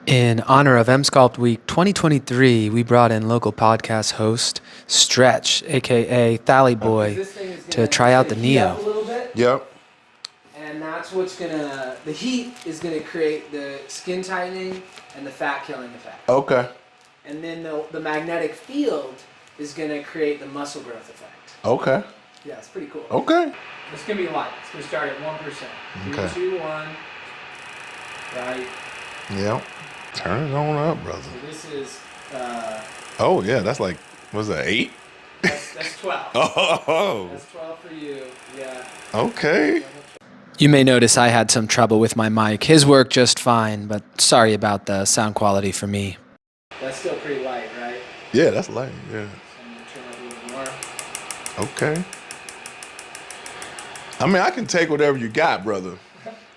In honor of Emsculpt Week 2023, we brought in local podcast host Stretch, aka Thalley Boy, to try out the Neo. A little bit, Yep. and that's what's gonna. The heat is gonna create the skin tightening and the fat killing effect. Okay. And then the magnetic field is gonna create the muscle growth effect. Okay. Yeah, it's pretty cool. Okay. It's gonna be light. It's gonna start at 1%. Okay. 3, 2, 1. Right. Yep. Turn it on up, brother. So this is. Oh yeah, that's like, what's that, 8? That's 12. Oh. That's 12 for you. Yeah. Okay. You may notice I had some trouble with my mic. His worked just fine, but sorry about the sound quality for me. That's still pretty light, right? Yeah, that's light. Yeah. So I'm gonna turn it a little more. Okay. I mean, I can take whatever you got, brother.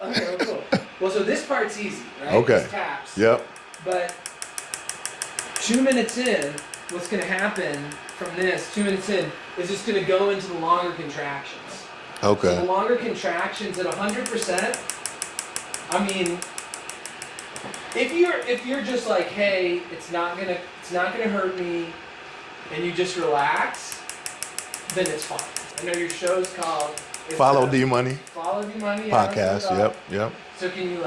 Okay, well, cool. Well, so this part's easy, right? Okay. These taps. Yep. But 2 minutes in, what's going to happen from this, 2 minutes in, is it's going to go into the longer contractions. Okay. So the longer contractions at 100%, I mean, if you're just like, hey, it's not gonna hurt me, and you just relax, then it's fine. I know your show's called Follow D Money Follow D Money yeah, podcast. Yep. So can you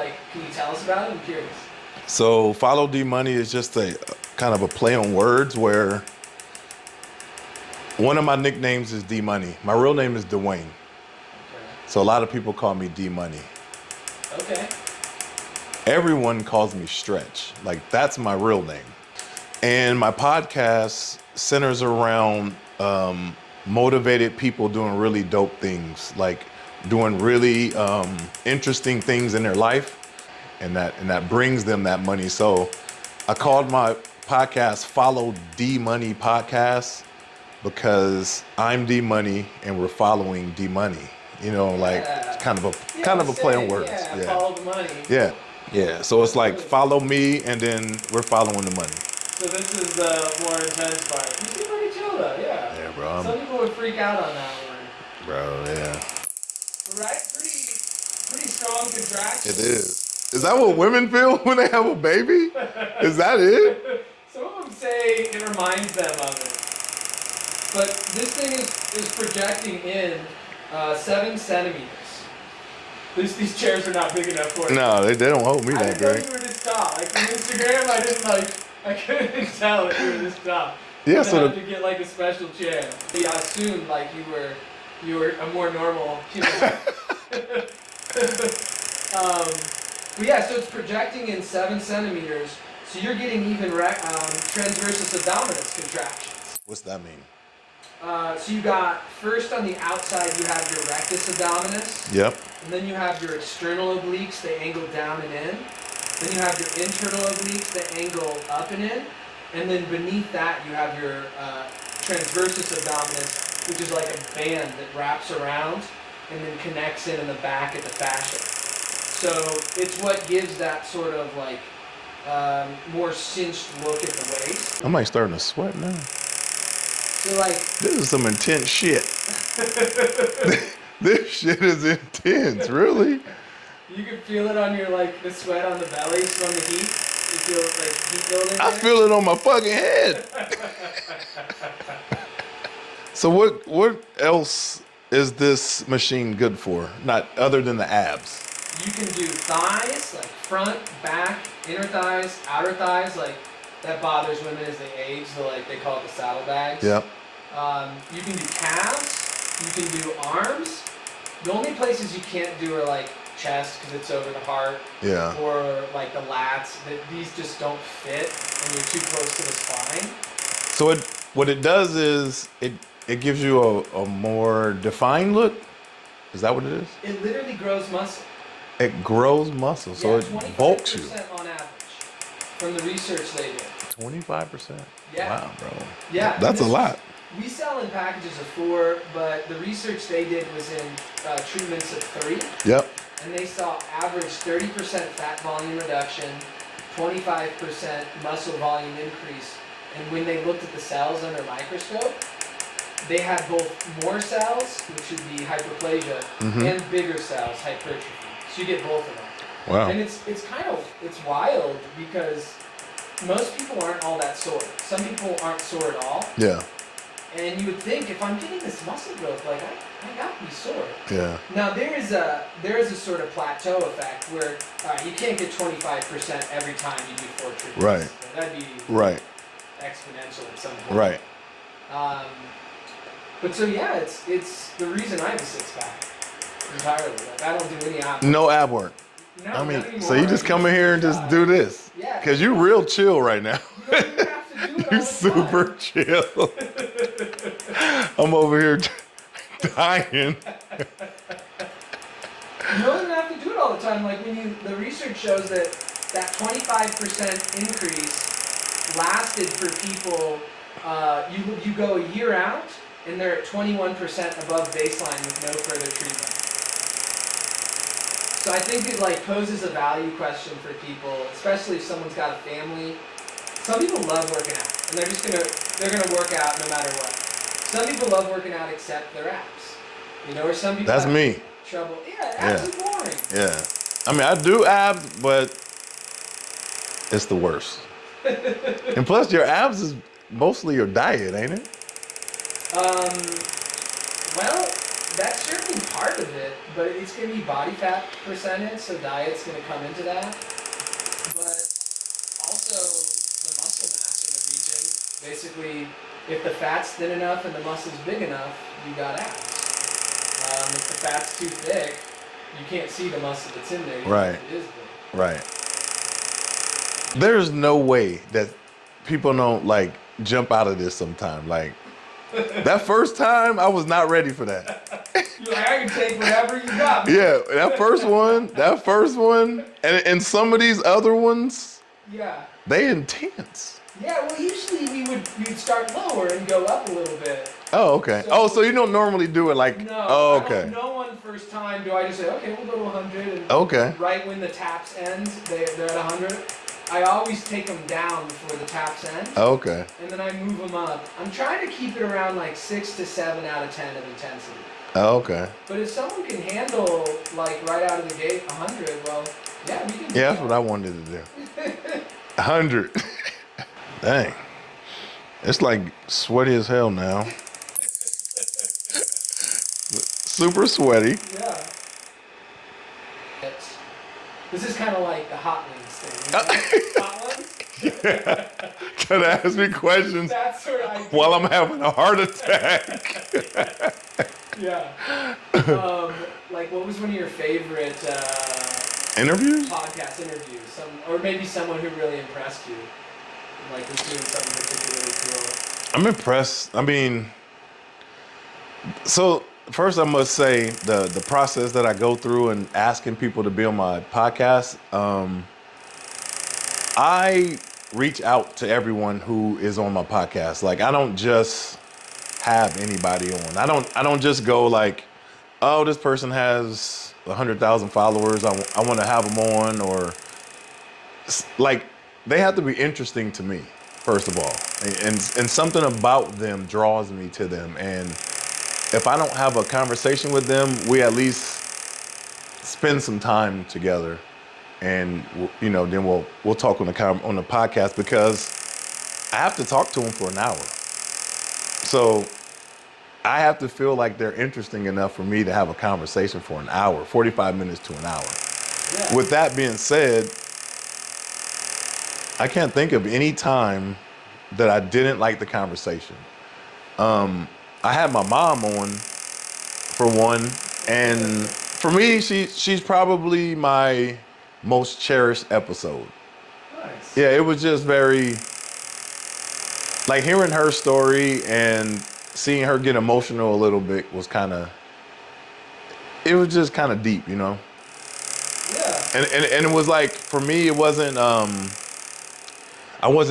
tell us about it? I'm curious. So Follow D Money is just a kind of a play on words where one of my nicknames is D Money. My real name is Duane. Okay. So a lot of people call me D Money. Okay. Everyone calls me Stretch. Like, that's my real name. And my podcast centers around motivated people doing really dope things, like doing really interesting things in their life, and that brings them that money. So I called my podcast Follow D Money Podcast because I'm D Money and we're following D Money. You know, like it's kind of a play on words. Yeah, follow the money. Yeah. So it's like follow me and then we're following the money. So this is the more intense part. You seem pretty chill though, yeah. Yeah, bro. Some people would freak out on that one. Bro, yeah. Right? Pretty strong contractions. It is. Is that what women feel when they have a baby? Is that it? Some of them say it reminds them of it. But this thing is projecting in 7 centimeters. These chairs are not big enough for it. No, they don't hold me I that didn't know great. you were this tall. Like on Instagram, I couldn't tell that you were this tall. Yeah, I so had to get like a special chair. Yeah, I assumed like you were a more normal human. But yeah, so it's projecting in 7 centimeters. So you're getting even transversus abdominis contractions. what's that mean? So you got, first on the outside, you have your rectus abdominis. Yep. And then you have your external obliques, they angle down and in. Then you have your internal obliques, they angle up and in. And then beneath that, you have your transversus abdominis, which is like a band that wraps around and then connects in the back at the fascia. So it's what gives that sort of like more cinched look at the waist. I might starting to sweat now. So like, This is some intense shit. This shit is intense, really. you can feel it on your the sweat on the belly from the heat. You feel heat building. I feel it on my fucking head. So what else is this machine good for? Not other than the abs. You can do thighs, like front, back, inner thighs, outer thighs. Like that bothers women as they age. So they call it the saddlebags. Yep. You can do calves. You can do arms. The only places you can't do are chest because it's over the heart. Yeah. Or the lats. These just don't fit, and you're too close to the spine. So what it does is it gives you a more defined look. Is that what it is? It literally grows muscle. It grows muscle, so it bulks you. 25% on average from the research they did. 25%. Yeah. Wow, bro. Yeah. That's a lot. We sell in packages of 4, but the research they did was in treatments of 3. Yep. And they saw average 30% fat volume reduction, 25% muscle volume increase. And when they looked at the cells under a microscope, they had both more cells, which would be hyperplasia, and bigger cells, hypertrophy. So you get both of them. Wow. And it's wild because most people aren't all that sore. Some people aren't sore at all. Yeah. And you would think if I'm getting this muscle growth, like I got to be sore. Yeah. Now there is a sort of plateau effect where you can't get 25% every time you do 4 treatments. Right. That'd be exponential at some point. Right. But so yeah, it's the reason I have a 6-pack entirely. Like I don't do any ab. No ab work. No, I mean, not anymore. so you just come in here and just do this. Yeah. Because you're real chill right now. You don't even have to do it all You're the super time. chill. I'm over here dying. You don't even have to do it all the time. Like the research shows that 25% increase lasted for people. You go a year out and they're at 21% above baseline with no further treatment. So I think it like poses a value question for people, especially if someone's got a family. Some people love working out, and they're gonna work out no matter what. Some people love working out except their abs. You know, or some people That's have me. trouble. Yeah, abs are boring. Yeah. I mean, I do abs, but it's the worst. And plus, your abs is mostly your diet, ain't it? Well, that's certainly part of it, but it's going to be body fat percentage, so diet's going to come into that. But also the muscle mass in the region. Basically, if the fat's thin enough and the muscle's big enough, you got abs. If the fat's too thick, you can't see the muscle that's in there. Right. It is big. Right. There's no way that people don't like jump out of this sometime. Like that first time, I was not ready for that. You're like, I can take whatever you got. Yeah, that first one, and some of these other ones, Yeah. they intense. Yeah, well, usually we'd start lower and go up a little bit. Oh, okay. So you don't normally do it like, No. oh, okay. No one first time do I just say, okay, we'll go to 100. And Okay. right when the taps ends, they're at 100. I always take them down before the taps end. Okay. And then I move them up. I'm trying to keep it around like 6 to 7 out of 10 of intensity. Okay. But if someone can handle, like, right out of the gate 100, well, yeah, we can do Yeah, that's what I wanted to do. 100. Dang. It's like sweaty as hell now. Super sweaty. Yeah. This is kind of like the hot wings thing. Hot ones? Gotta ask me questions That's what I do. while I'm having a heart attack. Yeah. Like, what was one of your favorite Interviews? podcast interviews? Or maybe someone who really impressed you, like was doing something particularly cool. I'm impressed. I mean, so first I must say the process that I go through and asking people to be on my podcast. I reach out to everyone who is on my podcast. Like I don't just have anybody on. I don't just go like, oh, this person has 100,000 followers. I want to have them on, or like they have to be interesting to me first of all, and something about them draws me to them. And if I don't have a conversation with them, we at least spend some time together. And you know, then we'll talk on the podcast because I have to talk to them for an hour. So I have to feel like they're interesting enough for me to have a conversation for an hour, 45 minutes to an hour. Yeah. With that being said, I can't think of any time that I didn't like the conversation. I had my mom on for one, and for me, she's probably my most cherished episode. Nice. Yeah, it was just very, like hearing her story and seeing her get emotional a little bit was it was just kind of deep, you know? Yeah. And it was like, for me, it wasn't, I was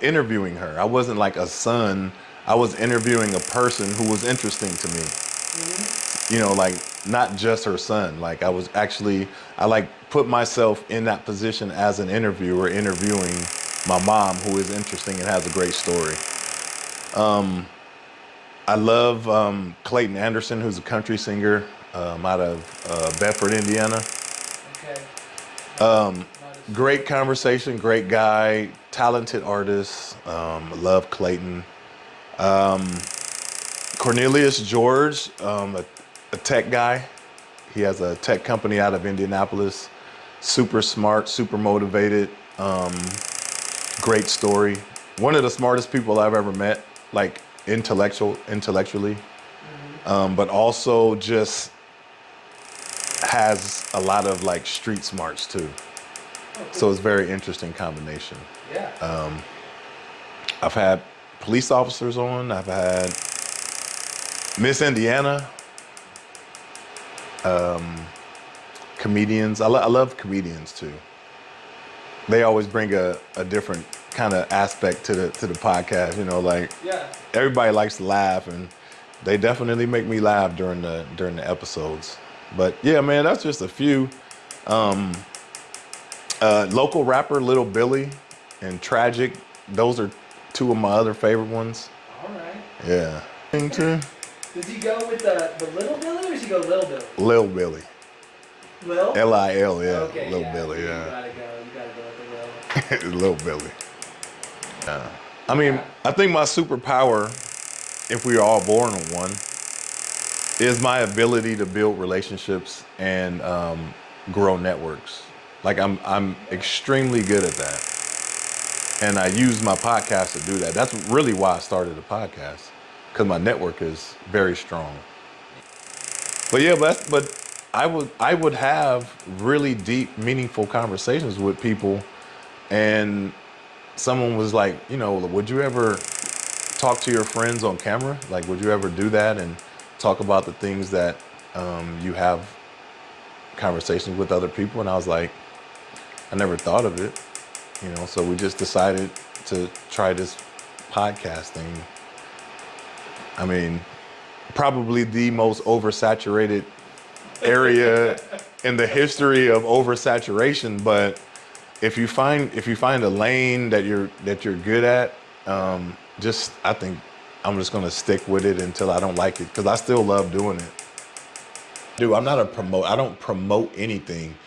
interviewing her. I wasn't like a son. I was interviewing a person who was interesting to me. Mm-hmm. You know, like not just her son. Like I put myself in that position as an interviewer, interviewing my mom, who is interesting and has a great story. I love Clayton Anderson, who's a country singer out of Bedford, Indiana. Great conversation, great guy, talented artist. Love Clayton. Cornelius George, a tech guy. He has a tech company out of Indianapolis. Super smart, super motivated. Great story. One of the smartest people I've ever met, like intellectually, but also just has a lot of like street smarts too. Oh, cool. So it's a very interesting combination. Yeah. I've had police officers on. I've had Miss Indiana, comedians. I love comedians too. They always bring a different kind of aspect to the podcast. You know, like Yeah. everybody likes to laugh, and they definitely make me laugh during the episodes. But yeah, man, that's just a few. Local rapper Little Billy and Tragic. Those are two of my other favorite ones. All right. Yeah. Does he go with the Little Billy, or does he go Lil Billy? Lil Billy. Lil? Lil, yeah. Okay, Lil yeah. Billy, You yeah. gotta go with the Lil. Lil Billy. Yeah. I mean, I think my superpower, if we are all born with one, is my ability to build relationships and grow networks. Like I'm extremely good at that. And I use my podcast to do that. That's really why I started a podcast, because my network is very strong. But yeah, but I would have really deep, meaningful conversations with people, and someone was like, you know, would you ever talk to your friends on camera? Like, would you ever do that and talk about the things that you have conversations with other people? And I was like, I never thought of it, you know. So we just decided to try this podcast thing. I mean, probably the most oversaturated area in the history of oversaturation. But if you find a lane that you're good at, I think I'm just gonna stick with it until I don't like it, because I still love doing it. Dude, I'm not I don't promote anything.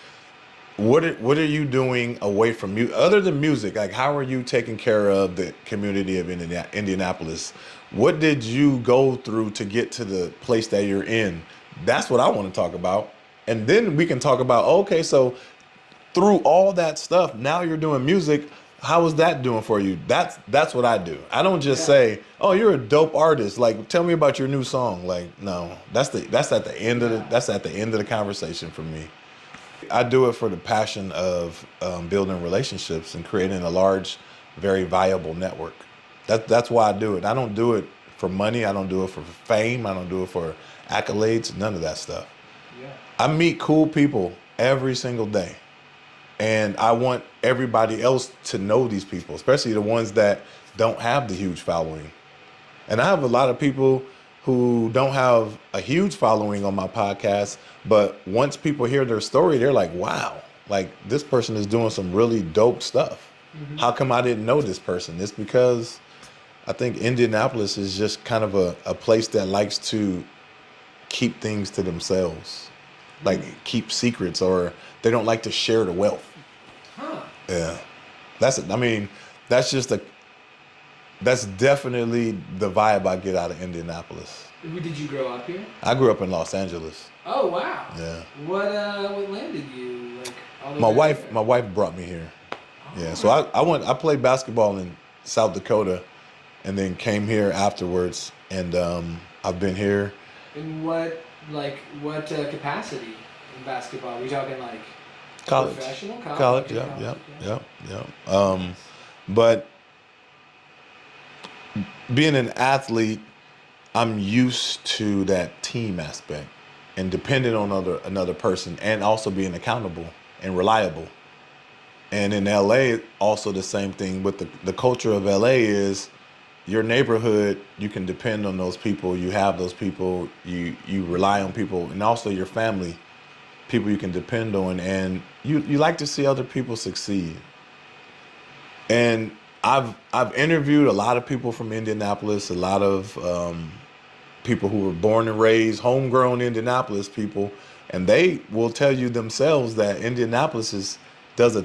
What are you doing away from you other than music? Like, how are you taking care of the community of Indianapolis? What did you go through to get to the place that you're in? That's what I want to talk about. And then we can talk about, okay, so through all that stuff, now you're doing music. How is that doing for you? That's what I do. I don't just say, oh, you're a dope artist. Like, tell me about your new song. Like, no, that's at the end of the conversation for me. I do it for the passion of building relationships and creating a large, very viable network. That's why I do it. I don't do it for money. I don't do it for fame. I don't do it for accolades. None of that stuff. Yeah. I meet cool people every single day. And I want everybody else to know these people, especially the ones that don't have the huge following. And I have a lot of people who don't have a huge following on my podcast, but once people hear their story, they're like, wow, like this person is doing some really dope stuff. Mm-hmm. How come I didn't know this person? It's because I think Indianapolis is just kind of a place that likes to keep things to themselves, like keep secrets, or they don't like to share the wealth. Huh. Yeah. That's definitely the vibe I get out of Indianapolis. Did you grow up here? I grew up in Los Angeles. Oh wow. Yeah. What landed you like all the My way wife brought me here. Oh, Yeah. So I played basketball in South Dakota, and then came here afterwards, and I've been here. In what capacity in basketball? Are we talking like College. professional? College. Okay, Yep. But being an athlete, I'm used to that team aspect and depending on another person, and also being accountable and reliable. And in LA, also the same thing. With the culture of LA is your neighborhood, you can depend on those people. You have those people, you rely on people, and also your family, people you can depend on, and you like to see other people succeed. And I've interviewed a lot of people from Indianapolis, a lot of people who were born and raised, homegrown Indianapolis people, and they will tell you themselves that Indianapolis is does a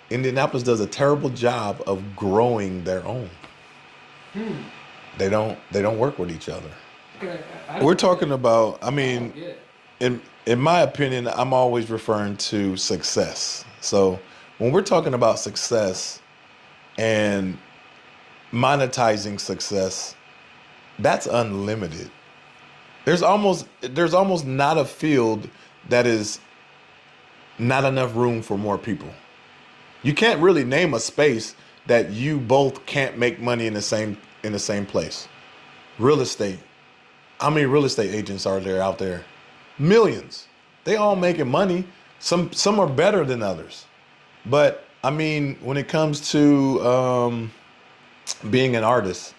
Indianapolis does a terrible job of growing their own. They don't work with each other. We're talking about, I mean, in my opinion, I'm always referring to success. So when we're talking about success and monetizing success, that's unlimited. There's almost not a field that is not enough room for more people. You can't really name a space that you both can't make money in the same place. Real estate. How many real estate agents are there out there? Millions. They all making money. Some are better than others. But I mean, when it comes to being an artist,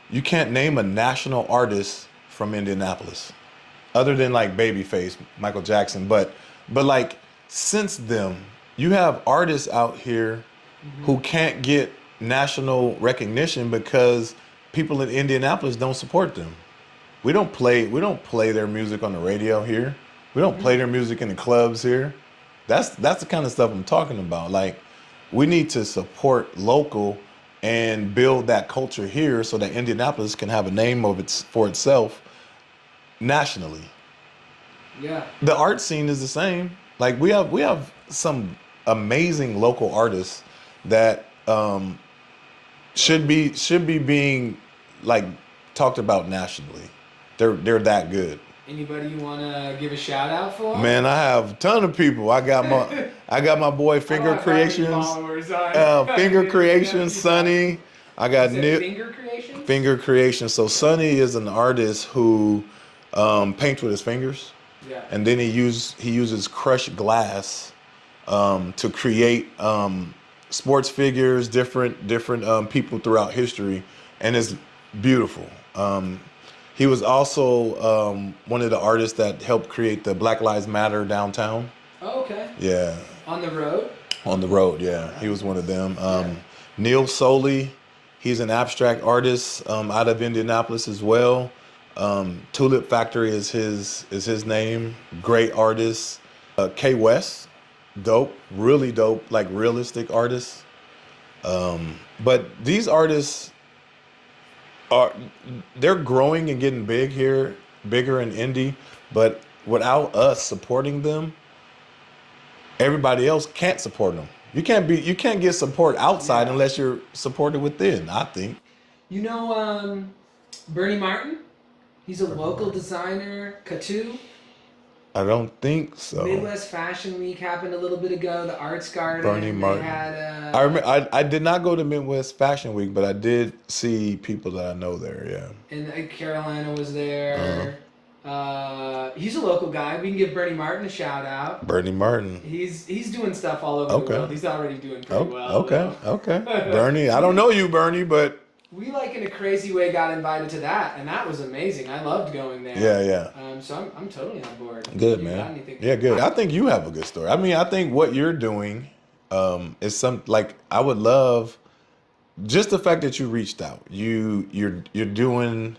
you can't name a national artist from Indianapolis, other than like Babyface, Michael Jackson. But like since them, you have artists out here who can't get national recognition because people in Indianapolis don't support them. We don't play their music on the radio here. We don't play their music in the clubs here. That's the kind of stuff I'm talking about. Like, we need to support local and build that culture here so that Indianapolis can have a name for itself nationally. Yeah. The art scene is the same. Like, we have some amazing local artists that should be being like talked about nationally. They're that good. Anybody you want to give a shout out for? Man, I have a ton of people. I got my boy Finger Creations. Finger Creations, Sonny. I got Nick. Finger Creations? Finger Creations. So Sonny is an artist who paints with his fingers. Yeah. And then he uses crushed glass to create sports figures, different people throughout history, and it's beautiful. He was also one of the artists that helped create the Black Lives Matter downtown. Oh, okay. Yeah. On the road? On the road, yeah. He was one of them. Neil Soley, he's an abstract artist out of Indianapolis as well. Tulip Factory is his name. Great artist. K West, dope, really dope, like realistic artists. But these artists they're growing and getting bigger in indie, but without us supporting them, everybody else can't support them. You can't get support outside unless you're supported within, I think. You know Bernie Martin? He's a local designer, Katu. I don't think so. Midwest Fashion Week happened a little bit ago. The Arts Garden. Bernie Martin. They had, I remember. I did not go to Midwest Fashion Week, but I did see people that I know there. Yeah. And Carolina was there. He's a local guy. We can give Bernie Martin a shout out. Bernie Martin. He's doing stuff all over the world. He's already doing pretty well. Okay. Bernie. I don't know you, Bernie, but. We, like, in a crazy way got invited to that, and that was amazing. I loved going there. Yeah. So I'm totally on board. Good, man. Yeah, good. I think you have a good story. I mean, I think what you're doing is like, I would love just the fact that you reached out. You're doing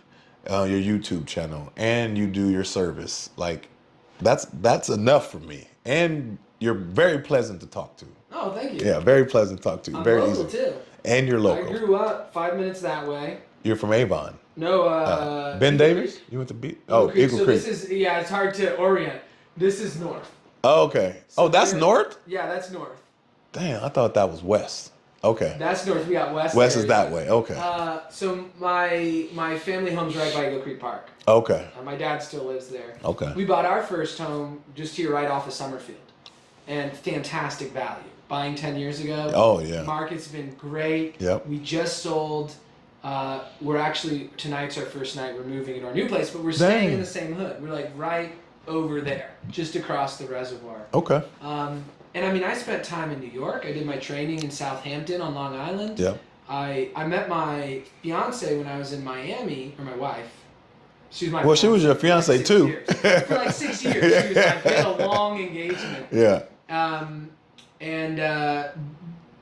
your YouTube channel and you do your service. Like, that's enough for me. And you're very pleasant to talk to. Oh, thank you. Yeah, very pleasant to talk to. I'm very local easy. too. And you're local. I grew up 5 minutes that way. You're from Avon. No, Ben Davis? You went to Eagle Creek. So this is, it's hard to orient. This is north. Oh, okay. So that's north? Yeah, that's north. Damn, I thought that was west. Okay. That's north. We got west. West is that way. Okay. So my family home's right by Eagle Creek Park. Okay. My dad still lives there. Okay. We bought our first home just here right off of Summerfield. And fantastic value. Buying 10 years ago. Oh, yeah. Market's been great. Yep. We just sold. We're actually, tonight's our first night. We're moving into our new place, but we're staying in the same hood. We're like right over there, just across the reservoir. Okay. And I mean, I spent time in New York. I did my training in Southampton on Long Island. Yep. I met my fiance when I was in Miami, or my wife. She was my Well, she was your fiance like too. For like 6 years. She was like, we had a long engagement. Yeah.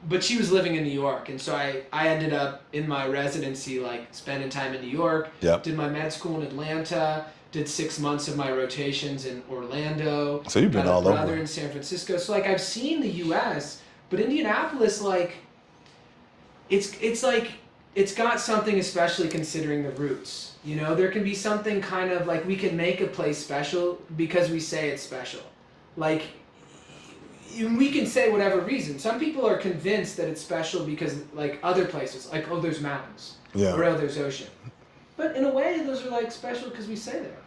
But she was living in New York, and so I ended up in my residency, like spending time in New York. Yep. Did my med school in Atlanta. Did 6 months of my rotations in Orlando. So you've been all over. Got a brother in San Francisco. So like I've seen the U.S., But Indianapolis, like, it's like, it's got something especially considering the roots. You know, there can be something kind of like we can make a place special because we say it's special. Like, we can say whatever reason. Some people are convinced that it's special because, like, other places, like, oh, there's mountains, or oh, there's ocean. But in a way, those are like special because we say they are.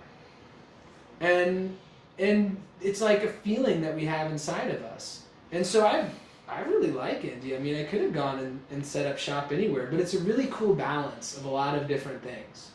And it's like a feeling that we have inside of us. And so I really like India. I mean, I could have gone and set up shop anywhere, but it's a really cool balance of a lot of different things.